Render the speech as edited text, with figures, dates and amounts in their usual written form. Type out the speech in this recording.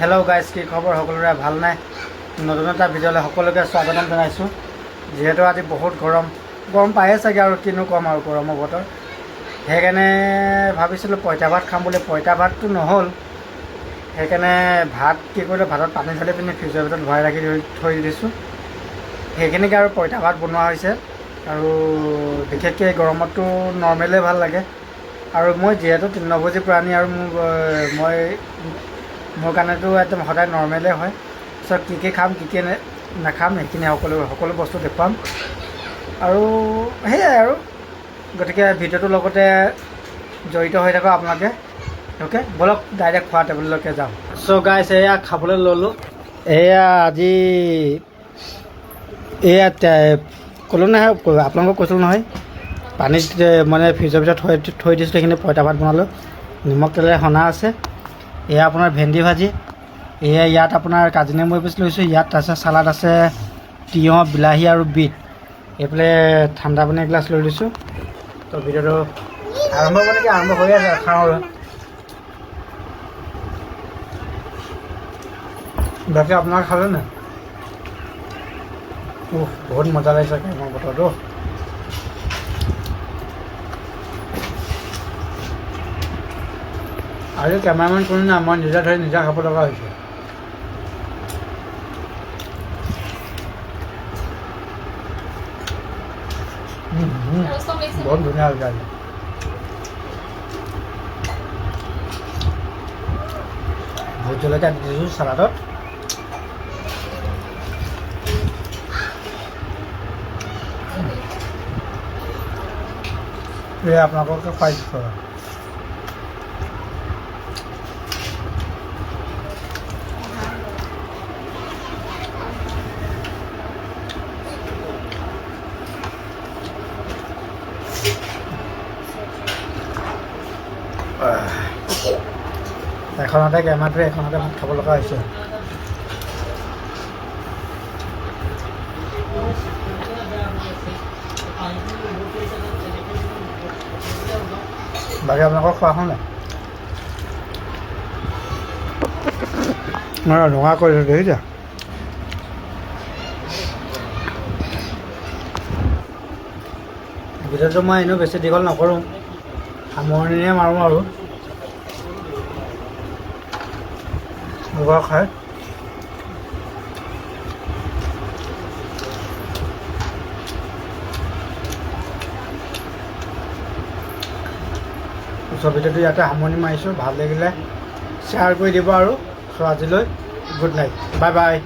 Hello' guys, কি খবৰ? সকলোৰে ভাল নাই? নতুন এটা ভিডিঅ'লৈ সকলোকে স্বাগতম জনাইছোঁ। যিহেতু আজি বহুত গৰম পায়ে চাগে, আৰু কিনো ক'ম আৰু গৰমৰ বতৰ। সেইকাৰণে ভাবিছিলোঁ পঁইতা ভাত খাম বুলি। পঁইতা ভাতটো নহ'ল, সেইকাৰণে ভাত কি কৰিলোঁ, ভাতত পানী ঢালি পিনি ফ্ৰিজৰ ভিতৰত ভৰাই ৰাখি থৈ দিছোঁ। সেইখিনিকে আৰু পঁইতা ভাত বনোৱা হৈছে। আৰু বিশেষকৈ এই গৰমতটো নৰ্মেলেই ভাল লাগে। আৰু মই যিহেতু তৃণভোজী প্ৰাণী, আৰু মোৰ কাৰণেতো একদম সদায় নৰ্মেলেই হয়। পিছত কি খাম, কি নাখাম, সেইখিনি সকলো বস্তু দেখুৱাম। আৰু সেয়াই আৰু, গতিকে ভিডিঅ'টোৰ লগতে জড়িত হৈ থাকক আপোনালোকে। অ'কে, ব'লক ডাইৰেক্ট খোৱা টেবুললৈকে যাওঁ। চ' গাইছ, এয়া খাবলৈ ল'লোঁ। এয়া আজি ক'লোঁ নহয়, আপোনালোকক কৈছিলোঁ নহয়, পানীত মানে ফ্ৰিজৰ ভিতৰত থৈ দিছিলোঁ। সেইখিনি পঁইতা ভাত বনালোঁ, নিমখ তেলেৰে সনা আছে। এয়া আপোনাৰ ভেন্দি ভাজি। এয়া ইয়াত আপোনাৰ কাজি নেমু এপিচ লৈছোঁ। ইয়াত আছে চালাড, আছে তিয়ঁহ, বিলাহী আৰু বিট। এইফালে ঠাণ্ডা পানী এগিলাচ লৈ লৈছোঁ। তো ভিডিঅ'টো আৰম্ভ হৈ আছে। খাওঁ আৰু বাকী আপোনাৰ খালে নাই? বহুত মজা লাগিছে গৰমৰ বতৰটো। আজি কেমেৰামেন কোনো নাই, মই নিজে ধৰি নিজে খাব লগা হৈছে। বহুত ধুনীয়া হৈছে আজি। ভোট জলকীয়া দি দিছোঁ চালাডত। এয়া আপোনালোকে খুৱাই দিছোঁ। এখনতে কেমেৰাটোৱে, এখনতে ভাত খাব লগা হৈছে। বাকী আপোনালোকক খোৱা হ'ল নাই? মই ৰঙা কৰিছোঁ, দেখিছা? ভিডিঅ'টো মই এনেও বেছি দীঘল নকৰোঁ, সামৰণিয়ে মাৰোঁ আৰু খাই। ভিডিঅ'টো ইয়াতে সামৰণি মাৰিছোঁ। ভাল লাগিলে শ্বেয়াৰ কৰি দিব আৰু। চ' আজিলৈ গুড নাইট, বাই বাই।